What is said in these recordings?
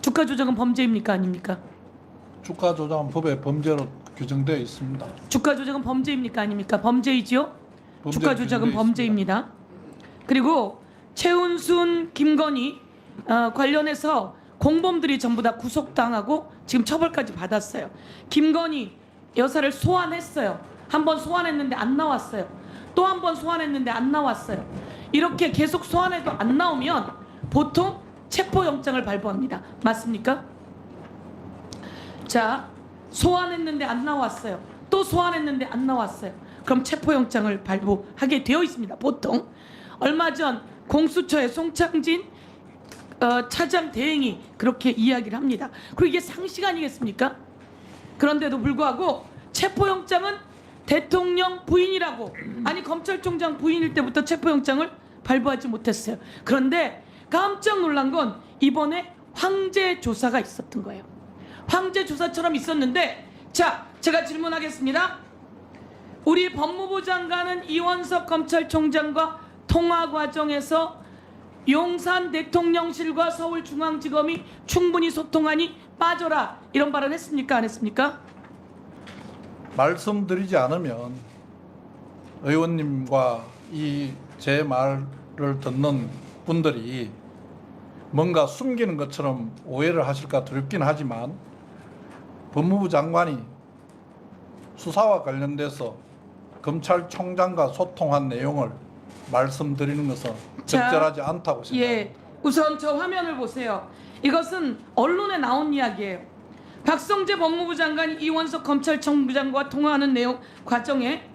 주가 조작은 범죄입니까 아닙니까? 주가 조작은 법에 범죄로 규정되어 있습니다. 주가 조작은 범죄입니까 아닙니까? 범죄이지요. 주가 조작은 범죄입니다. 그리고 최은순, 김건희 관련해서 공범들이 전부 다 구속당하고 지금 처벌까지 받았어요. 김건희 여사를 소환했어요. 한 번 소환했는데 안 나왔어요. 또 한 번 소환했는데 안 나왔어요. 이렇게 계속 소환해도 안 나오면 보통 체포영장을 발부합니다. 맞습니까? 자, 소환했는데 안 나왔어요. 또 소환했는데 안 나왔어요. 그럼 체포영장을 발부하게 되어 있습니다. 보통. 얼마 전 공수처의 송창진 차장 대행이 그렇게 이야기를 합니다. 그리고 이게 상식 아니겠습니까? 그런데도 불구하고 체포영장은 대통령 부인이라고, 아니 검찰총장 부인일 때부터 체포영장을 발부하지 못했어요. 그런데 깜짝 놀란 건 이번에 황제 조사가 있었던 거예요. 황제 조사처럼 있었는데, 자, 제가 질문하겠습니다. 우리 법무부 장관은 이원석 검찰총장과 통화 과정에서 용산 대통령실과 서울중앙지검이 충분히 소통하니 빠져라, 이런 발언 했습니까 안 했습니까? 말씀드리지 않으면 의원님과 이 제 말을 듣는 분들이 뭔가 숨기는 것처럼 오해를 하실까 두렵긴 하지만, 법무부 장관이 수사와 관련돼서 검찰총장과 소통한 내용을 말씀드리는 것은 적절하지 않다고 생각합니다. 예, 우선 저 화면을 보세요. 이것은 언론에 나온 이야기예요. 박성재 법무부 장관이 이원석 검찰총장과 통화하는 내용 과정에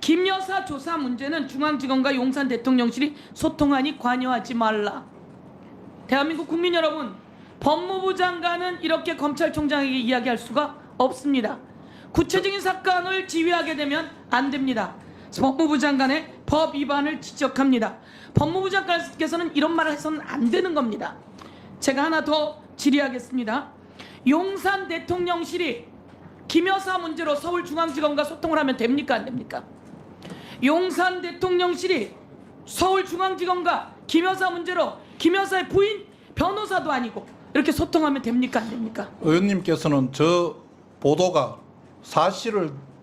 김 여사 조사 문제는 중앙지검과 용산 대통령실이 소통하니 관여하지 말라. 대한민국 국민 여러분, 법무부 장관은 이렇게 검찰총장에게 이야기할 수가 없습니다. 구체적인 사건을 지휘하게 되면 안 됩니다. 법무부 장관의 법 위반을 지적합니다. 법무부 장관께서는 이런 말을 해서는 안 되는 겁니다. 제가 하나 더 질의하겠습니다. 용산 대통령실이 김 여사 문제로 서울중앙지검과 소통을 하면 됩니까 안 됩니까? 용산 대통령실이 서울중앙지검과 김 여사 문제로 김 여사의 부인 변호사도 아니고 이렇게 소통하면 됩니까 안 됩니까? 의원님께서는 저 보도가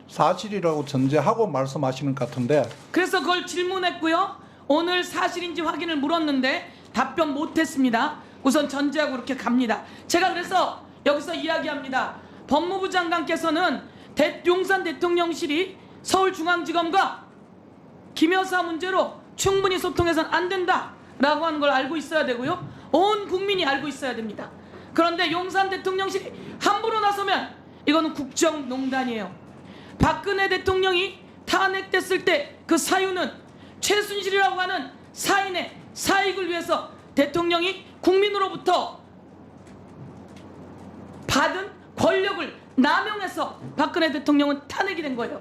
사실이라고 전제하고 말씀하시는 것 같은데, 그래서 그걸 질문했고요. 오늘 사실인지 확인을 물었는데 답변 못했습니다. 우선 전제하고 이렇게 갑니다. 제가 그래서 여기서 이야기합니다. 법무부 장관께서는 용산 대통령실이 서울중앙지검과 김 여사 문제로 충분히 소통해서는 안 된다라고 하는 걸 알고 있어야 되고요. 온 국민이 알고 있어야 됩니다. 그런데 용산 대통령실이 함부로 나서면 이거는 국정농단이에요. 박근혜 대통령이 탄핵됐을 때 그 사유는 최순실이라고 하는 사인의 사익을 위해서 대통령이 국민으로부터 받은 권력을 남용해서 박근혜 대통령은 탄핵이 된 거예요.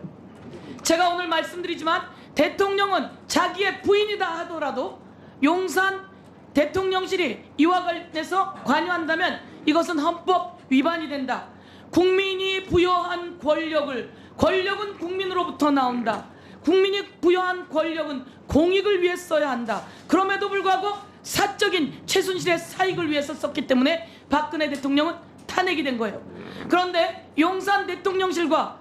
제가 오늘 말씀드리지만 대통령은 자기의 부인이다 하더라도 용산 대통령실이 이와 관련해서 관여한다면 이것은 헌법 위반이 된다. 국민이 부여한 권력은 국민으로부터 나온다. 국민이 부여한 권력은 공익을 위해 써야 한다. 그럼에도 불구하고 사적인 최순실의 사익을 위해서 썼기 때문에 박근혜 대통령은 탄핵이 된 거예요. 그런데 용산 대통령실과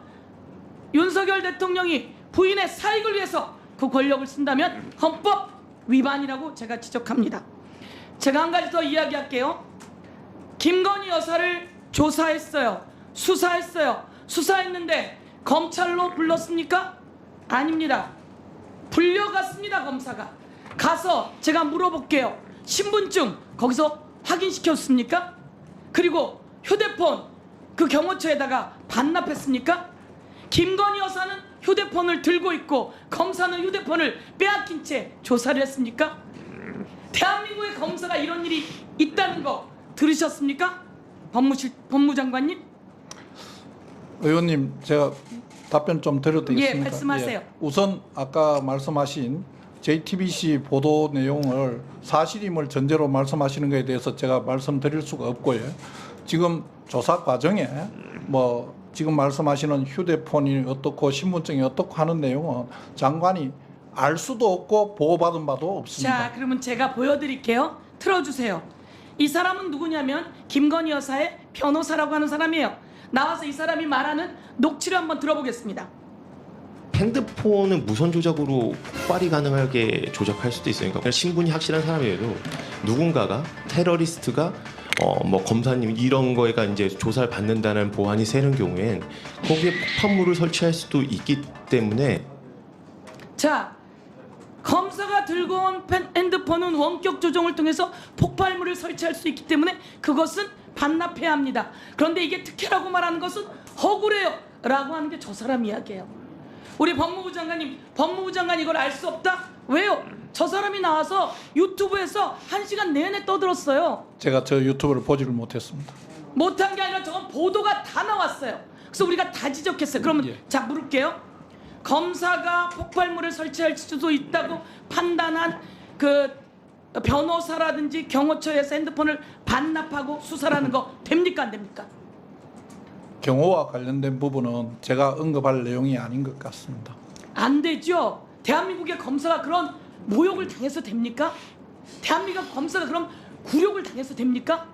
윤석열 대통령이 부인의 사익을 위해서 그 권력을 쓴다면 헌법 위반이라고 제가 지적합니다. 제가 한 가지 더 이야기할게요. 김건희 여사를 조사했어요. 수사했어요. 수사했는데 검찰로 불렀습니까? 아닙니다. 불려갔습니다. 검사가 가서 제가 물어볼게요. 신분증 거기서 확인시켰습니까? 그리고 휴대폰 그 경호처에다가 반납했습니까? 김건희 여사는 휴대폰을 들고 있고 검사는 휴대폰을 빼앗긴 채 조사를 했습니까? 대한민국의 검사가 이런 일이 있다는 거 들으셨습니까? 법무장관님? 의원님, 제가 답변 좀 드려도 되겠습니까? 예, 말씀하세요. 우선 아까 말씀하신 JTBC 보도 내용을 사실임을 전제로 말씀하시는 것에 대해서 제가 말씀드릴 수가 없고요. 지금 조사 과정에 뭐 지금 말씀하시는 휴대폰이 어떻고 신분증이 어떻고 하는 내용은 장관이 알 수도 없고 보고받은 바도 없습니다. 자, 그러면 제가 보여드릴게요. 틀어주세요. 이 사람은 누구냐면 김건희 여사의 변호사라고 하는 사람이에요. 나와서 이 사람이 말하는 녹취를 한번 들어보겠습니다. 핸드폰은 무선 조작으로 폭발이 가능하게 조작할 수도 있어요. 그러니까 신분이 확실한 사람이어도 누군가가 테러리스트가 뭐 검사님 이런 거가 이제 조사를 받는다는 보안이 세는 경우엔 거기에 폭탄물을 설치할 수도 있기 때문에 자, 검사가 들고 온 핸드폰은 원격 조정을 통해서 폭발물을 설치할 수 있기 때문에 그것은 반납해야 합니다. 그런데 이게 특혜라고 말하는 것은 억울해요 라고 하는 게 저 사람 이야기예요. 우리 법무부 장관님, 법무부 장관 이걸 알 수 없다? 왜요? 저 사람이 나와서 유튜브에서 1시간 내내 떠들었어요. 제가 저 유튜브를 보지를 못했습니다. 못한 게 아니라 저건 보도가 다 나왔어요. 그래서 우리가 다 지적했어요. 그러면 예. 자, 물을게요. 검사가 폭발물을 설치할 수도 있다고 판단한 그 변호사라든지 경호처에서 핸드폰을 반납하고 수사를 하는 거 됩니까 안 됩니까? 경호와 관련된 부분은 제가 언급할 내용이 아닌 것 같습니다. 안 되죠. 대한민국의 검사가 그런 모욕을 당해서 됩니까? 대한민국 검사가 그런 굴욕을 당해서 됩니까?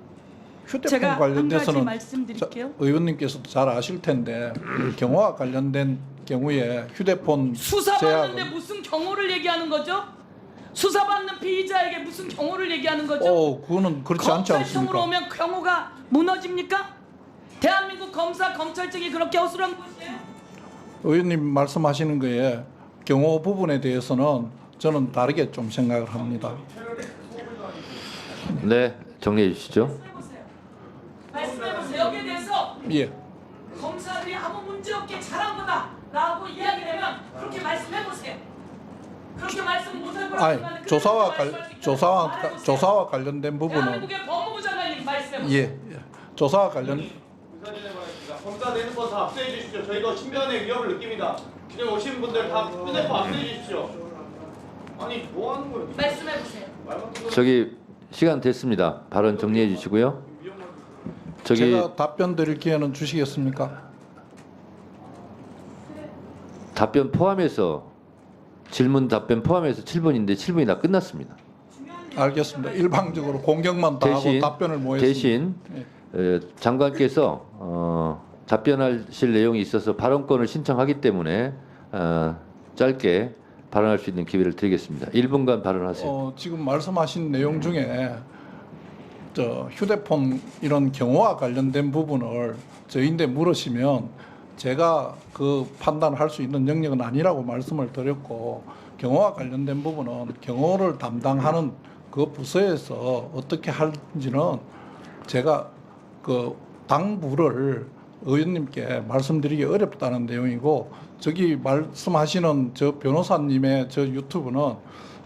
휴대폰 제가 한 가지 관련돼서는 말씀드릴게요. 의원님께서도 잘 아실 텐데 경호와 관련된 경우에 휴대폰 수사받는데 제약은 무슨 경호를 얘기하는 거죠? 수사받는 피의자에게 무슨 경호를 얘기하는 거죠? 그거는 그렇지 않지 검찰청으로 않습니까? 오면 경호가 무너집니까? 대한민국 검사 검찰청이 그렇게 허술한 곳이에요? 의원님 말씀하시는 거에 경호 부분에 대해서는 저는 다르게 좀 생각을 합니다. 네, 정리해 주시죠. 말씀해보세요. 여기에 대해서 예, 검사들이 아무 문제 없게 잘한 거다라고 이야기되면 그렇게 말씀해보세요. 그렇게 말씀 못할 거라고 아니 생각하는데 조사와 관련된 부분은 대한민국의 법무부 장관님 말씀해보세요. 예, 조사와 관련 검사 내는 거 다 압수해 주십시오. 저희가 신변의 위협을 느낍니다. 지금 오신 분들 다 휴대폰 압수해 주십시오. 아니 뭐 하는 거예요? 말씀해보세요. 저기 시간 됐습니다. 발언 정리해 주시고요. 저기 제가 답변 드릴 기회는 주시겠습니까? 답변 포함해서 질문 답변 포함해서 7분인데 7분이 다 끝났습니다. 알겠습니다. 일방적으로 공격만 다 하고 대신 답변을 뭐 했습니다. 대신 예. 장관께서 답변하실 내용이 있어서 발언권을 신청하기 때문에 짧게 발언할 수 있는 기회를 드리겠습니다. 1분간 발언하세요. 지금 말씀하신 내용 중에 저 휴대폰 이런 경호와 관련된 부분을 저희인데 물으시면 제가 그 판단할 수 있는 영역은 아니라고 말씀을 드렸고 경호와 관련된 부분은 경호를 담당하는 그 부서에서 어떻게 하는지는 제가 그 당부를 의원님께 말씀드리기 어렵다는 내용이고 저기 말씀하시는 저 변호사님의 저 유튜브는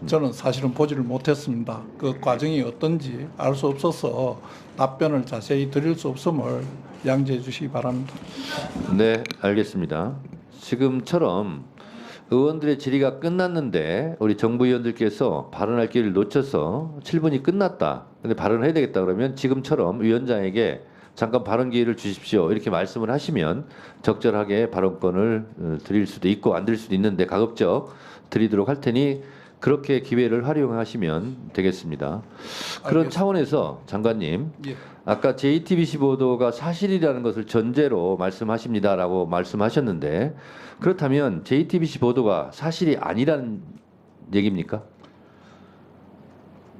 저는 사실은 보지를 못했습니다. 그 과정이 어떤지 알 수 없어서 답변을 자세히 드릴 수 없음을 양지해 주시기 바랍니다. 네, 알겠습니다. 지금처럼 의원들의 질의가 끝났는데 우리 정부 의원들께서 발언할 기회를 놓쳐서 7분이 끝났다. 근데 발언을 해야 되겠다 그러면 지금처럼 위원장에게 잠깐 발언 기회를 주십시오. 이렇게 말씀을 하시면 적절하게 발언권을 드릴 수도 있고 안 드릴 수도 있는데 가급적 드리도록 할 테니 그렇게 기회를 활용하시면 되겠습니다. 그런 알겠습니다. 차원에서 장관님, 예. 아까 JTBC 보도가 사실이라는 것을 전제로 말씀하십니다라고 말씀하셨는데 그렇다면 JTBC 보도가 사실이 아니라는 얘기입니까?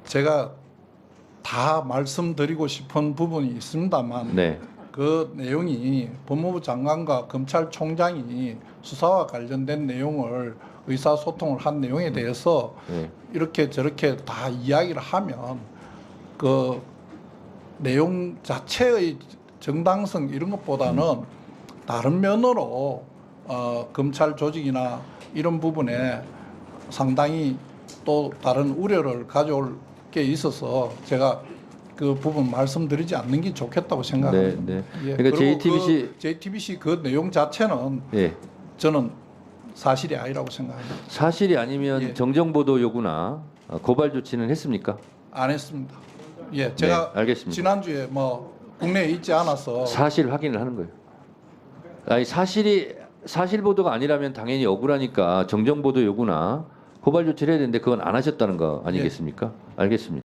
제가 다 말씀드리고 싶은 부분이 있습니다만 네. 그 내용이 법무부 장관과 검찰총장이 수사와 관련된 내용을 의사소통을 한 내용에 대해서 네. 이렇게 저렇게 다 이야기를 하면 그 내용 자체의 정당성 이런 것보다는 다른 면으로 검찰 조직이나 이런 부분에 상당히 또 다른 우려를 가져올 게 있어서 제가 그 부분 말씀드리지 않는 게 좋겠다고 생각합니다. 네, 네. 예, 그러니까 그리고 JTBC JTBC 그 내용 자체는 예. 저는 사실이 아니라고 생각합니다. 사실이 아니면 예. 정정보도 요구나 고발 조치는 했습니까? 안 했습니다. 예, 제가 네, 알겠습니다. 지난주에 뭐 국내에 있지 않아서 사실 확인을 하는 거예요. 아니 사실 보도가 아니라면 당연히 억울하니까 정정 보도 요구나 고발 조치를 해야 되는데 그건 안 하셨다는 거 아니겠습니까? 알겠습니다.